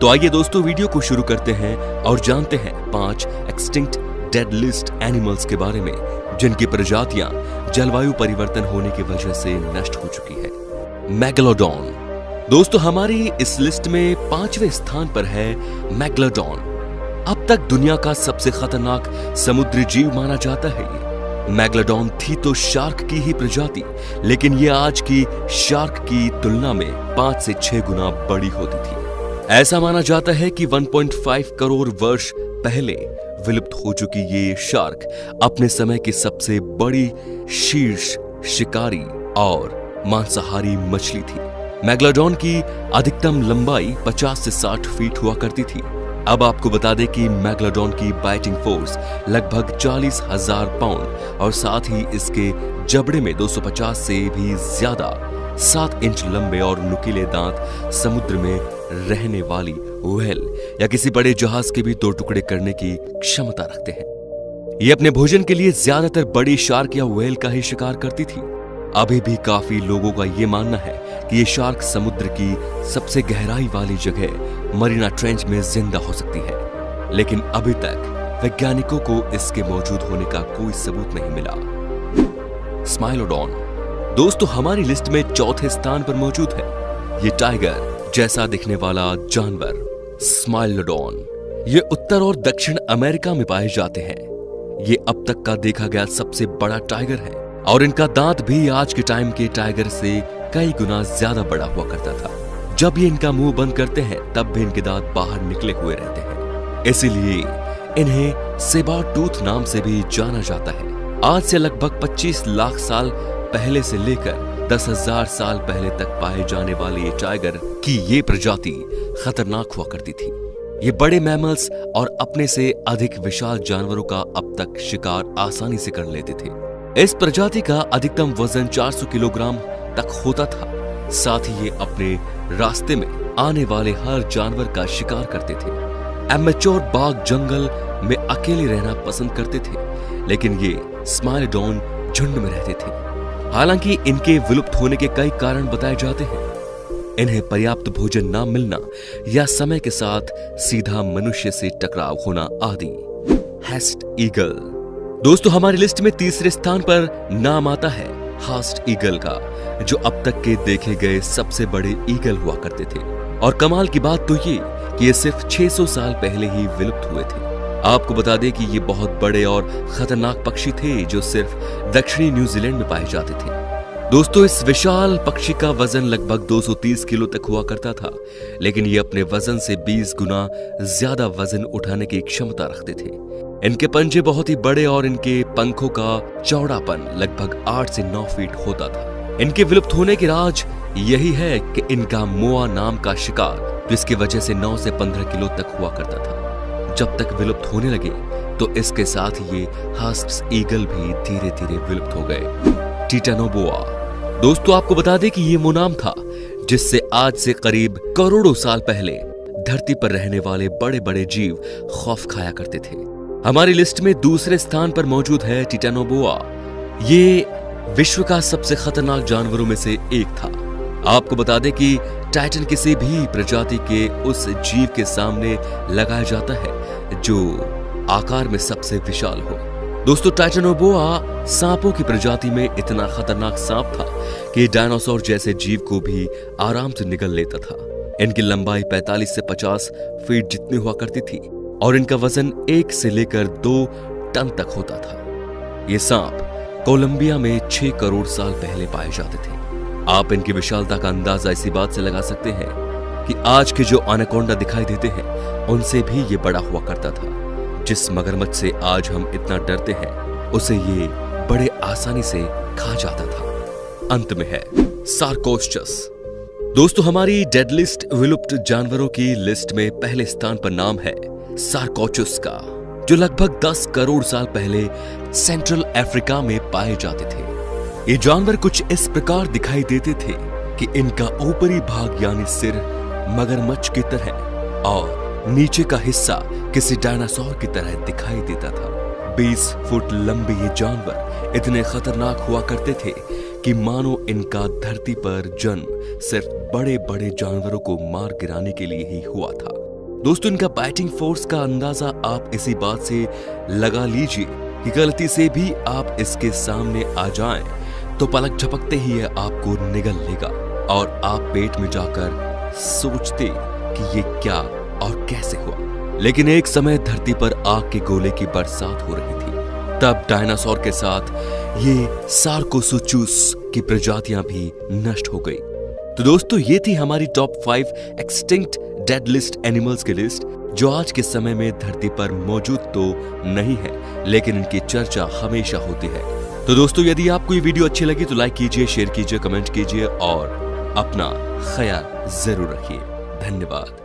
तो आइए दोस्तों वीडियो को शुरू करते हैं और जानते हैं 5 एक्सटिंक्ट डेड लिस्ट एनिमल्स के बारे में जिनकी प्रजातियां जलवायु परिवर्तन होने की वजह से नष्ट हो चुकी है। मेगालोडॉन। दोस्तों हमारी इस लिस्ट में 5वें स्थान पर है मेगालोडॉन। अब तक दुनिया का सबसे खतरनाक समुद्री जीव माना जाता है ये। मेगालोडॉन थी तो शार्क की ही प्रजाति, लेकिन ये आज की शार्क की तुलना में 5 से 6 गुना बड़ी होती थी। ऐसा माना जाता है कि 1.5 करोड़ वर्ष पहले विलुप्त हो चुकी ये शार्क अपने समय की सबसे बड़ी शीर्ष शिकारी और मांसाहारी मछली थी। मेगालोडॉन की अधिकतम लंबाई 50 से 60 फीट हुआ करती थी। अब आपको बता दें कि मेगालोडॉन की बाइटिंग फोर्स लगभग 40,000 पाउंड और साथ ही इसके जबड़े में 250 से भी ज्यादा 7 इंच लंबे और नुकीले दांत समुद्र में रहने वाली व्हेल या किसी बड़े जहाज के भी 2 टुकड़े करने की क्षमता रखते हैं। ये अपने भोजन के लिए ज्यादातर बड़ी शार्क या व्हेल का ही शिकार करती थी। अभी भी काफी लोगों का ये मानना है कि ये शार्क समुद्र की सबसे गहराई वाली जगह मरीना ट्रेंच में जिंदा हो सकती है, लेकिन अभी तक वैज्ञानिकों को इसके मौजूद होने का कोई सबूत नहीं मिला। स्माइलोडॉन। दोस्तों हमारी लिस्ट में 4थे स्थान पर मौजूद है ये टाइगर जैसा दिखने वाला जानवर स्माइलोडॉन। ये उत्तर और दक्षिण अमेरिका में पाए जाते हैं। ये अब तक का देखा गया सबसे बड़ा टाइगर है और इनका दांत भी आज के टाइम के टाइगर से कई गुना ज्यादा बड़ा हुआ करता था। जब ये इनका मुंह बंद करते हैं तब भी इनके दांत बाहर निकले हुए रहते हैं, इसीलिए इन्हें सेबर टूथ नाम से भी जाना जाता है। आज से लगभग 25 लाख साल पहले से लेकर 10,000 साल पहले तक पाए जाने वाले ये टाइगर की ये प्रजाति खतरनाक हुआ करती थी। ये बड़े मैमल्स और अपने से अधिक विशाल जानवरों का अब तक शिकार आसानी से कर लेते थे। इस प्रजाति का अधिकतम वजन 400 किलोग्राम तक होता था। साथ ही ये अपने रास्ते में आने वाले हर जानवर का शिकार करते थे। एमेच्योर बाघ जंगल में अकेले रहना पसंद करते थे, लेकिन ये स्माइलोडॉन झुंड में रहते थे। हालांकि इनके विलुप्त होने के कई कारण बताए जाते हैं। इन्हें पर्याप्त भोजन न मिलना या समय के साथ सीधा मनुष्य से टकराव होना आदि। Haast eagle. दोस्तों हमारी लिस्ट में 3रे स्थान पर नाम आता है हास्ट ईगल का, जो अब तक के देखे गए सबसे बड़े ईगल हुआ करते थे। और कमाल की बात तो ये कि ये सिर्फ 600 साल पहले ही विलुप्त हुए थे। आपको बता दें कि ये बहुत बड़े और खतरनाक पक्षी थे जो सिर्फ दक्षिणी न्यूजीलैंड में पाए जाते थे। दोस्तों इस विशाल पक्षी का वजन लगभग 230 किलो तक हुआ करता था, लेकिन ये अपने वजन से 20 गुना ज्यादा वजन उठाने की क्षमता रखते थे। इनके पंजे बहुत ही बड़े और इनके पंखों का चौड़ापन लगभग 8 से 9 फीट होता था। इनके विलुप्त होने के राज यही है कि इनका मोआ नाम का शिकार, जिसकी वजह से 9 से 15 किलो तक हुआ करता था। जब तक विलुप्त होने लगे तो इसके साथ ये हास्ट ईगल भी धीरे धीरे विलुप्त हो गए। टिटानोबोआ। दोस्तों आपको बता दें कि ये वो नाम था जिससे आज से करीब करोड़ों साल पहले धरती पर रहने वाले बड़े बड़े जीव खौफ खाया करते थे। हमारी लिस्ट में 2रे स्थान पर मौजूद है टिटानोबोआ। ये विश्व का सबसे खतरनाक जानवरों में से एक था। आपको बता दें कि टाइटन किसी भी प्रजाति के उस जीव के सामने लगाया जाता है जो आकार में सबसे विशाल हो। दोस्तों टाइटानोबोआ सांपों की प्रजाति में इतना खतरनाक सांप था कि डायनासोर जैसे जीव को भी आराम से निगल लेता था। इनकी लंबाई 45 से 50 फीट जितनी हुआ करती थी और इनका वजन 1 से लेकर 2 टन तक होता था। ये सांप कोलंबिया में 6 करोड़ साल पहले पाए जाते थे। आप इनकी विशालता का अंदाजा इसी बात से लगा सकते हैं कि आज के जो एनाकोंडा दिखाई देते हैं उनसे भी ये बड़ा हुआ करता था। जिस मगरमच्छ से आज हम इतना डरते हैं उसे ये बड़े आसानी से खा जाता था। अंत में है सार्कोस्चस। दोस्तों हमारी डेड लिस्ट विलुप्त जानवरों की लिस्ट में पहले स्थान पर नाम है सार्कोचुस का, जो लगभग 10 करोड़ साल पहले सेंट्रल अफ्रीका में पाए जाते थे। ये जानवर कुछ इस प्रकार दिखाई देते थे कि इनका ऊपरी भाग यानी सिर मगरमच्छ की तरह और नीचे का हिस्सा किसी डायनासोर की तरह दिखाई देता था। 20 फुट लंबे ये जानवर इतने खतरनाक हुआ करते थे कि मानो इनका धरती पर जन्म सिर्फ बड़े बड़े जानवरों को मार गिराने के लिए ही हुआ था। दोस्तों इनका बैटिंग फोर्स का अंदाजा आप इसी बात से लगा लीजिए कि गलती से भी आप इसके सामने आ जाएं तो पलक झपकते ही यह आपको निगल लेगा और आप पेट में जाकर सोचते कि ये क्या और कैसे हुआ। लेकिन एक समय धरती पर आग के गोले की बरसात हो रही थी। तब डायनासोर के साथ ये सार्कोसुचुस की प्रजातियां भी नष्ट हो गई। तो दोस्तों ये थी हमारी top 5 extinct dead list animals की लिस्ट, जो आज के समय में धरती पर मौजूद तो नहीं है, लेकिन इनकी चर्चा हमेशा होती है। तो दोस्तों यदि आपको ये वीडियो अच्छी लगी तो लाइक कीजिए, शेयर कीजिए, कमेंट कीजिए और अपना ख्याल जरूर रखिए। धन्यवाद।